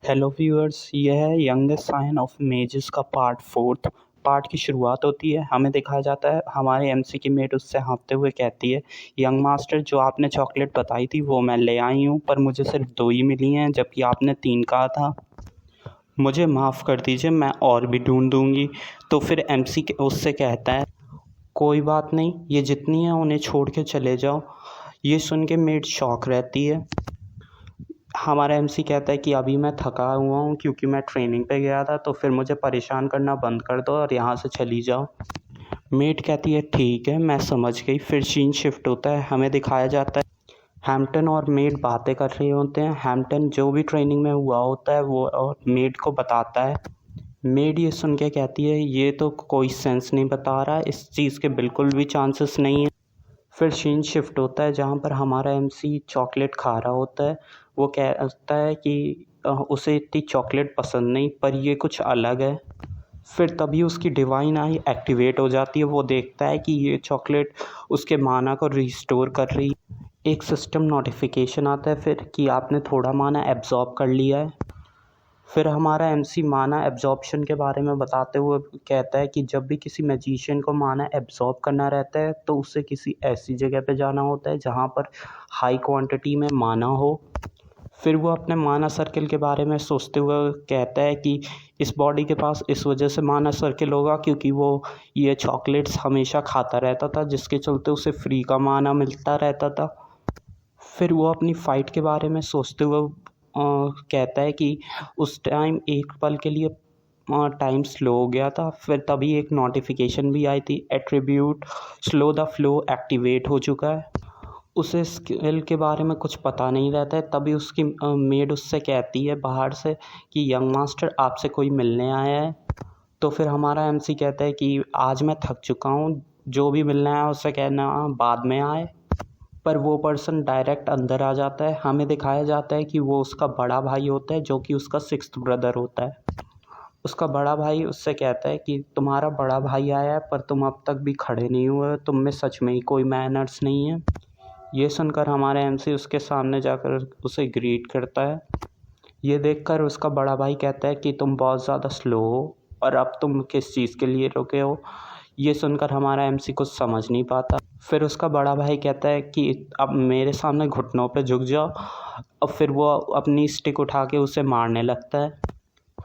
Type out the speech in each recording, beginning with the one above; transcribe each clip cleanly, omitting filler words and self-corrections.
Hello viewers, यह है youngest sign of mazes का पार्ट फोर्थ। पार्ट की शुरुआत होती है, हमें दिखाया जाता है हमारे एमसी की मेट उससे हाँफते हुए कहती है, यंग मास्टर जो आपने चॉकलेट बताई थी वो मैं ले आई हूँ, पर मुझे सिर्फ 2 ही मिली हैं जबकि आपने 3 कहा था। मुझे माफ़ कर दीजिए, मैं और भी ढूंढ दूँगी। तो फिर एमसी उससे कहता है, कोई बात नहीं, ये जितनी हैं उन्हें छोड़ के चले जाओ। ये सुन के मेट शॉक रहती है। हमारा एमसी कहता है कि अभी मैं थका हुआ हूँ क्योंकि मैं ट्रेनिंग पे गया था, तो फिर मुझे परेशान करना बंद कर दो और यहाँ से चली जाओ। मेट कहती है ठीक है, मैं समझ गई। फिर सीन शिफ्ट होता है, हमें दिखाया जाता है हैम्पटन और मेट बातें कर रहे होते हैं। हैम्पटन जो भी ट्रेनिंग में हुआ होता है वो मेट को बताता है। मेड ये सुन के कहती है, ये तो कोई सेंस नहीं बता रहा, इस चीज़ के बिल्कुल भी चांसेस नहीं है। फिर सीन शिफ्ट होता है जहाँ पर हमारा एमसी चॉकलेट खा रहा होता है। वो कहता है कि उसे इतनी चॉकलेट पसंद नहीं, पर ये कुछ अलग है। फिर तभी उसकी डिवाइन आई एक्टिवेट हो जाती है। वो देखता है कि ये चॉकलेट उसके माना को रिस्टोर कर रही है। एक सिस्टम नोटिफिकेशन आता है फिर कि आपने थोड़ा माना एब्जॉर्ब कर लिया है। फिर हमारा एमसी माना एब्जॉर्प्शन के बारे में बताते हुए कहता है कि जब भी किसी मैजिशियन को माना एब्जॉर्ब करना रहता है तो उसे किसी ऐसी जगह पे जाना होता है जहाँ पर हाई क्वांटिटी में माना हो। फिर वो अपने माना सर्किल के बारे में सोचते हुए कहता है कि इस बॉडी के पास इस वजह से माना सर्किल होगा क्योंकि वो ये चॉकलेट्स हमेशा खाता रहता था, जिसके चलते उसे फ्री का माना मिलता रहता था। फिर वो अपनी फ़ाइट के बारे में सोचते हुए कहता है कि उस टाइम एक पल के लिए टाइम स्लो हो गया था। फिर तभी एक नोटिफिकेशन भी आई थी, attribute slow the flow activate हो चुका है। उसे स्किल के बारे में कुछ पता नहीं रहता है। तभी उसकी मेड उससे कहती है बाहर से कि यंग मास्टर आपसे कोई मिलने आया है। तो फिर हमारा एमसी कहता है कि आज मैं थक चुका हूँ, जो भी मिलना है उससे कहना बाद में आए। पर वो पर्सन डायरेक्ट अंदर आ जाता है। हमें दिखाया जाता है कि वो उसका बड़ा भाई होता है जो कि उसका सिक्स्थ ब्रदर होता है। उसका बड़ा भाई उससे कहता है कि तुम्हारा बड़ा भाई आया है पर तुम अब तक भी खड़े नहीं हुए, तुम में सच में ही कोई मैनर्स नहीं है। ये सुनकर हमारा एमसी उसके सामने जाकर उसे ग्रीट करता है। ये देखकर उसका बड़ा भाई कहता है कि तुम बहुत ज़्यादा स्लो हो और अब तुम किस चीज़ के लिए रुके हो। ये सुनकर हमारा एमसी कुछ समझ नहीं पाता। फिर उसका बड़ा भाई कहता है कि अब मेरे सामने घुटनों पे झुक जाओ। और फिर वो अपनी स्टिक उठा के उसे मारने लगता है।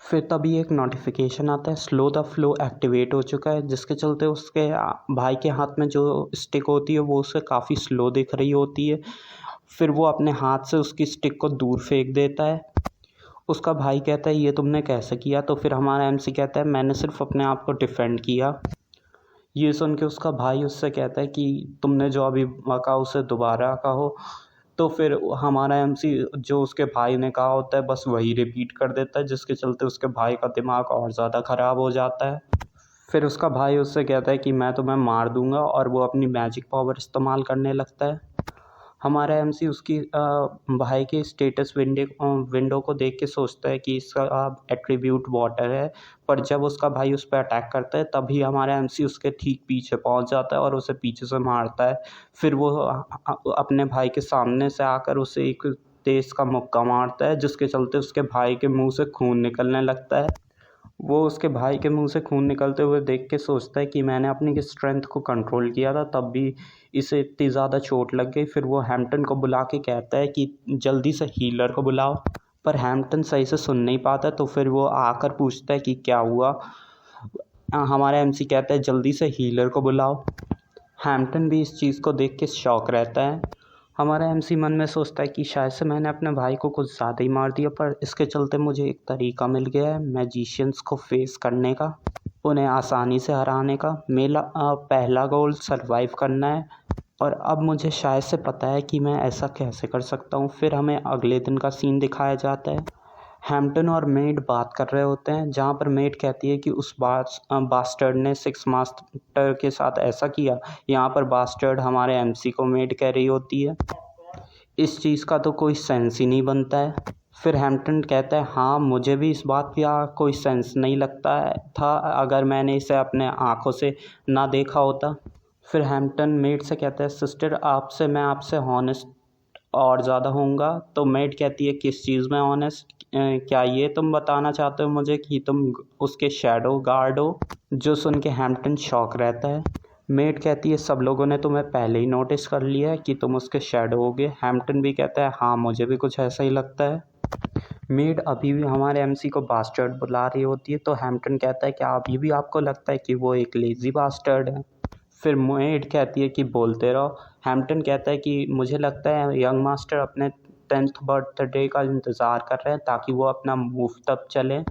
फिर तभी एक नोटिफिकेशन आता है, स्लो द फ्लो एक्टिवेट हो चुका है, जिसके चलते उसके भाई के हाथ में जो स्टिक होती है वो उसे काफ़ी स्लो दिख रही होती है। फिर वो अपने हाथ से उसकी स्टिक को दूर फेंक देता है। उसका भाई कहता है ये तुमने कैसे किया? तो फिर हमारा एमसी कहता है मैंने सिर्फ अपने आप को डिफेंड किया। ये सुन के उसका भाई उससे कहता है कि तुमने जो अभी कहा उसे दोबारा कहो। तो फिर हमारा एमसी जो उसके भाई ने कहा होता है बस वही रिपीट कर देता है, जिसके चलते उसके भाई का दिमाग और ज़्यादा ख़राब हो जाता है। फिर उसका भाई उससे कहता है कि मैं तुम्हें मार दूंगा और वो अपनी मैजिक पावर इस्तेमाल करने लगता है। हमारा एमसी उसकी भाई के स्टेटस विंडो को देख के सोचता है कि इसका एट्रीब्यूट वाटर है। पर जब उसका भाई उस पर अटैक करता है तभी हमारा एमसी उसके ठीक पीछे पहुंच जाता है और उसे पीछे से मारता है। फिर वो अपने भाई के सामने से आकर उसे एक तेज का मुक्का मारता है, जिसके चलते उसके भाई के मुंह से खून निकलने लगता है। वो उसके भाई के मुंह से खून निकलते हुए देख के सोचता है कि मैंने अपनी स्ट्रेंथ को कंट्रोल किया था तब भी इसे इतनी ज़्यादा चोट लग गई। फिर वो हैम्पटन को बुला के कहता है कि जल्दी से हीलर को बुलाओ। पर हैम्पटन सही से सुन नहीं पाता, तो फिर वो आकर पूछता है कि क्या हुआ। हमारा एमसी कहता है जल्दी से हीलर को बुलाओ। हैम्पटन भी इस चीज़ को देख के शॉक रहता है। हमारा एमसी मन में सोचता है कि शायद से मैंने अपने भाई को कुछ ज़्यादा ही मार दिया, पर इसके चलते मुझे एक तरीका मिल गया है मैजिशियंस को फेस करने का, उन्हें आसानी से हराने का। मेरा पहला गोल सरवाइव करना है और अब मुझे शायद से पता है कि मैं ऐसा कैसे कर सकता हूँ। फिर हमें अगले दिन का सीन दिखाया जाता है। हैम्पटन और मेड बात कर रहे होते हैं, जहाँ पर मेड कहती है कि उस बास्टर्ड ने सिक्स मास्टर के साथ ऐसा किया। यहाँ पर बास्टर्ड हमारे एमसी को मेड कह रही होती है। इस चीज़ का तो कोई सेंस ही नहीं बनता है। फिर हैम्पटन कहता है हाँ, मुझे भी इस बात का कोई सेंस नहीं लगता था अगर मैंने इसे अपने आँखों से ना देखा होता। फिर हैम्पटन मेड से कहता है सिस्टर, मैं आपसे हॉनेस्ट और ज़्यादा होऊंगा। तो मेड कहती है किस चीज़ में ऑनेस्ट, क्या ये तुम बताना चाहते हो मुझे कि तुम उसके शैडो गार्ड हो? जो सुन के हैम्पटन शॉक रहता है। मेड कहती है सब लोगों ने तुम्हें पहले ही नोटिस कर लिया है कि तुम उसके शैडो होगे। हैम्पटन भी कहता है हाँ मुझे भी कुछ ऐसा ही लगता है। मेड अभी भी हमारे एमसी को बास्टर्ड बुला रही होती है, तो हैम्पटन कहता है कि अभी भी आपको लगता है कि वो एक लेज़ी बास्टर्ड है? फिर मेड कहती है कि बोलते रहो। हैम्पटन कहता है कि मुझे लगता है यंग मास्टर अपने 10th बर्थडे का इंतज़ार कर रहे हैं ताकि वो अपना मूव तब चले।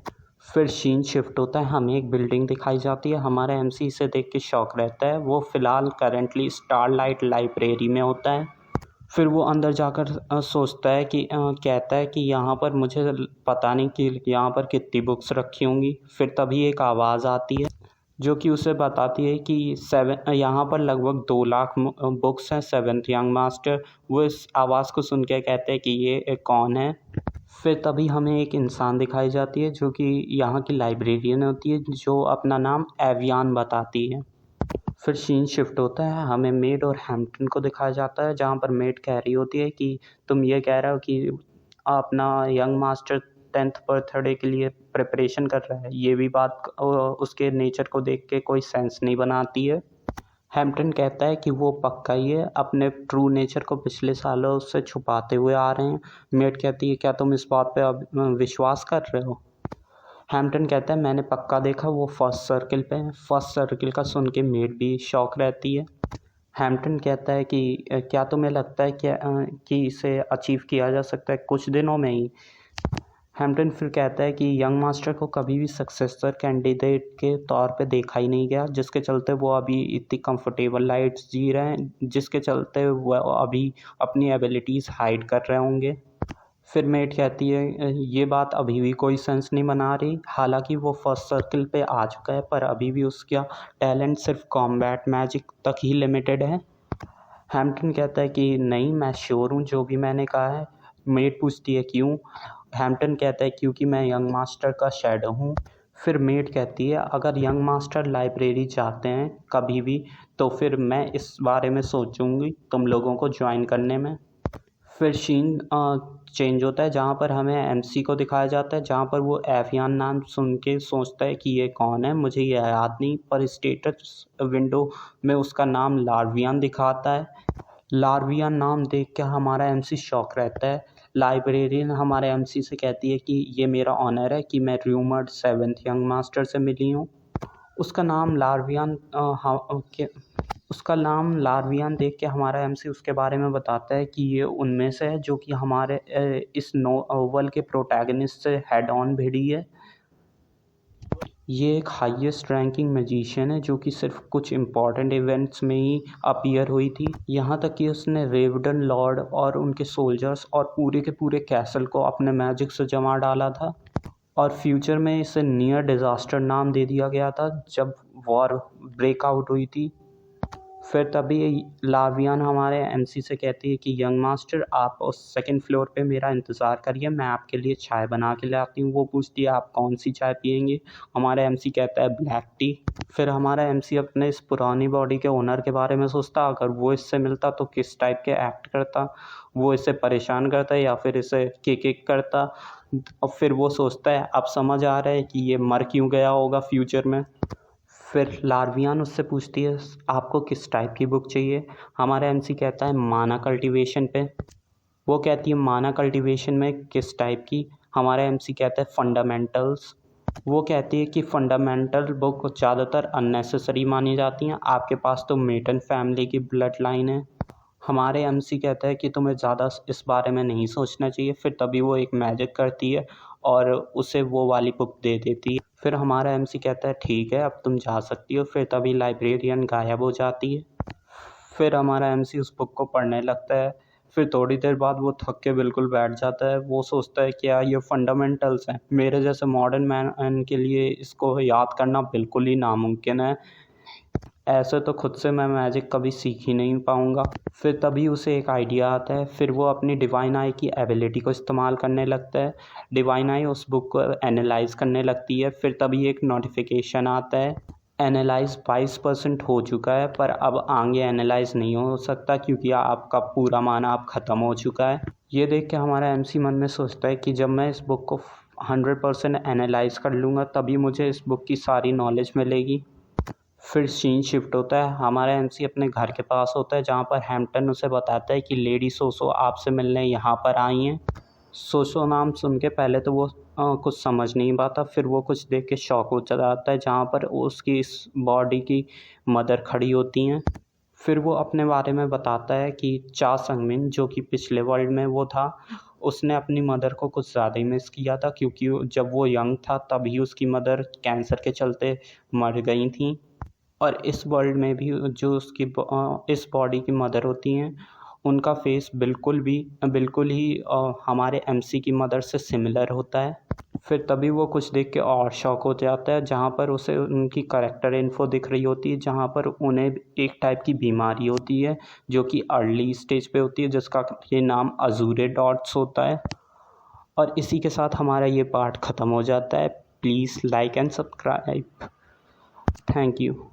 फिर सीन शिफ्ट होता है, हमें एक बिल्डिंग दिखाई जाती है। हमारा एमसी इसे देख के शॉक रहता है। वो फ़िलहाल करंटली स्टारलाइट लाइब्रेरी में होता है। फिर वो अंदर जाकर सोचता है कि कहता है कि यहाँ पर मुझे पता नहीं कि यहाँ पर कितनी बुक्स रखी होंगी। फिर तभी एक आवाज़ आती है जो कि उसे बताती है कि यहाँ पर लगभग 2 लाख बुक्स हैं, 7th यंग मास्टर। वो इस आवाज़ को सुन के कहते हैं कि ये कौन है। फिर तभी हमें एक इंसान दिखाई जाती है जो कि यहाँ की लाइब्रेरियन होती है, जो अपना नाम एवियान बताती है। फिर सीन शिफ्ट होता है, हमें मेड और हैम्पटन को दिखाया जाता है, जहाँ पर मेड कह रही होती है कि तुम ये कह रहे हो कि अपना यंग मास्टर 10th बर्थडे के लिए प्रिपरेशन कर रहा है। ये भी बात उसके नेचर को देख के कोई सेंस नहीं बनाती है। हैम्पटन कहता है कि वो पक्का ही है, अपने ट्रू नेचर को पिछले सालों से छुपाते हुए आ रहे हैं। मेड कहती है क्या तुम इस बात पे अब विश्वास कर रहे हो? हैम्पटन कहता है मैंने पक्का देखा, वो फर्स्ट सर्किल पे है। फर्स्ट सर्किल का सुन के मेड भी शॉक रहती है। हैम्पटन कहता है कि क्या तुम्हें लगता है कि इसे अचीव किया जा सकता है कुछ दिनों में ही? हैम्पटन फिर कहता है कि यंग मास्टर को कभी भी सक्सेसर कैंडिडेट के तौर पे देखा ही नहीं गया, जिसके चलते वो अभी इतनी कंफर्टेबल लाइफ्स जी रहे हैं, जिसके चलते वो अभी अपनी एबिलिटीज़ हाइड कर रहे होंगे। फिर मेट कहती है ये बात अभी भी कोई सेंस नहीं बना रही। हालांकि वो फर्स्ट सर्किल पे आ चुका है, पर अभी भी उसका टैलेंट सिर्फ कॉम्बैट मैजिक तक ही लिमिटेड है। हैम्पटन कहता है कि नहीं, मैं श्योर हूँ जो भी मैंने कहा है। मेट पूछती है क्यों? हैम्पटन कहता है क्योंकि मैं यंग मास्टर का शैडो हूँ। फिर मेट कहती है अगर यंग मास्टर लाइब्रेरी जाते हैं कभी भी, तो फिर मैं इस बारे में सोचूंगी तुम लोगों को ज्वाइन करने में। फिर सीन चेंज होता है, जहाँ पर हमें एमसी को दिखाया जाता है, जहाँ पर वो एवियान नाम सुन के सोचता है कि ये कौन है, मुझे ये याद नहीं, पर स्टेटस विंडो में उसका नाम लार्वियन दिखाता है। लार्वियन नाम देख के हमारा एमसी शॉक रहता है। लाइब्रेरियन हमारे एमसी से कहती है कि ये मेरा ऑनर है कि मैं रूमर्ड 7th यंग मास्टर से मिली हूँ। उसका नाम लार्वियन देख के हमारा एमसी उसके बारे में बताता है कि ये उनमें से है जो कि हमारे इस नोवेल के प्रोटैगनिस्ट से हेड ऑन भिड़ी है। ये एक हाईएस्ट रैंकिंग मैजिशियन है जो कि सिर्फ कुछ इम्पॉर्टेंट इवेंट्स में ही अपीयर हुई थी। यहाँ तक कि उसने रेवडन लॉर्ड और उनके सोल्जर्स और पूरे के पूरे कैसल को अपने मैजिक से जमा डाला था। और फ्यूचर में इसे नियर डिज़ास्टर नाम दे दिया गया था जब वॉर ब्रेकआउट हुई थी। फिर तभी लार्वियन हमारे एमसी से कहती है कि यंग मास्टर आप उस 2nd फ्लोर पे मेरा इंतज़ार करिए, मैं आपके लिए चाय बना के ले आती हूँ। वो पूछती है आप कौन सी चाय पियेंगे? हमारा एमसी कहता है ब्लैक टी। फिर हमारा एमसी अपने इस पुरानी बॉडी के ओनर के बारे में सोचता, अगर वो इससे मिलता तो किस टाइप के एक्ट करता, वो इसे परेशान करता या फिर इसे किक करता। और फिर वो सोचता है अब समझ आ रहा है कि ये मर क्यों गया होगा फ्यूचर में। फिर लार्वियन उससे पूछती है आपको किस टाइप की बुक चाहिए? हमारा एमसी कहता है माना कल्टीवेशन पे। वो कहती है माना कल्टीवेशन में किस टाइप की? हमारा एमसी कहता है फंडामेंटल्स। वो कहती है कि फंडामेंटल बुक ज़्यादातर अननेसेसरी मानी जाती हैं, आपके पास तो मेटन फैमिली की ब्लड लाइन है। हमारे एमसी कहता है कि तुम्हें ज़्यादा इस बारे में नहीं सोचना चाहिए। फिर तभी वो एक मैजिक करती है और उसे वो वाली बुक दे देती है। फिर हमारा एमसी कहता है ठीक है अब तुम जा सकती हो। फिर तभी लाइब्रेरियन गायब हो जाती है। फिर हमारा एमसी उस बुक को पढ़ने लगता है। फिर थोड़ी देर बाद वो थक के बिल्कुल बैठ जाता है। वो सोचता है क्या ये फंडामेंटल्स हैं, मेरे जैसे मॉडर्न मैन के लिए इसको याद करना बिल्कुल ही नामुमकिन है, ऐसे तो खुद से मैं मैजिक कभी सीख ही नहीं पाऊँगा। फिर तभी उसे एक आइडिया आता है। फिर वो अपनी डिवाइन आई की एबिलिटी को इस्तेमाल करने लगता है। डिवाइन आई उस बुक को एनालाइज करने लगती है। फिर तभी एक नोटिफिकेशन आता है एनालाइज 22% हो चुका है, पर अब आगे एनालाइज नहीं हो सकता क्योंकि आपका पूरा माना अब ख़त्म हो चुका है। ये देख के हमारा एमसी मन में सोचता है कि जब मैं इस बुक को 100% एनालाइज कर लूँगा तभी मुझे इस बुक की सारी नॉलेज मिलेगी। फिर सीन शिफ्ट होता है, हमारा एमसी अपने घर के पास होता है जहाँ पर हैम्पटन उसे बताता है कि लेडी सोसो आपसे मिलने यहाँ पर आई हैं। सोसो नाम सुन के पहले तो वो कुछ समझ नहीं पाता, फिर वो कुछ देख के शॉक हो जाता है जहाँ पर उसकी इस बॉडी की मदर खड़ी होती हैं। फिर वो अपने बारे में बताता है कि चा संगमिन जो कि पिछले वर्ल्ड में वो था, उसने अपनी मदर को कुछ ज़्यादा ही मिस किया था क्योंकि जब वो यंग था तभी उसकी मदर कैंसर के चलते मर गई थी। और इस वर्ल्ड में भी जो उसकी इस बॉडी की मदर होती हैं उनका फेस बिल्कुल ही हमारे एमसी की मदर से सिमिलर होता है। फिर तभी वो कुछ देख के और शॉक हो जाता है जहाँ पर उसे उनकी करेक्टर इन्फो दिख रही होती है जहाँ पर उन्हें एक टाइप की बीमारी होती है जो कि अर्ली स्टेज पे होती है जिसका ये नाम अजूरे डॉट्स होता है। और इसी के साथ हमारा ये पार्ट ख़त्म हो जाता है। Please like and subscribe. Thank you.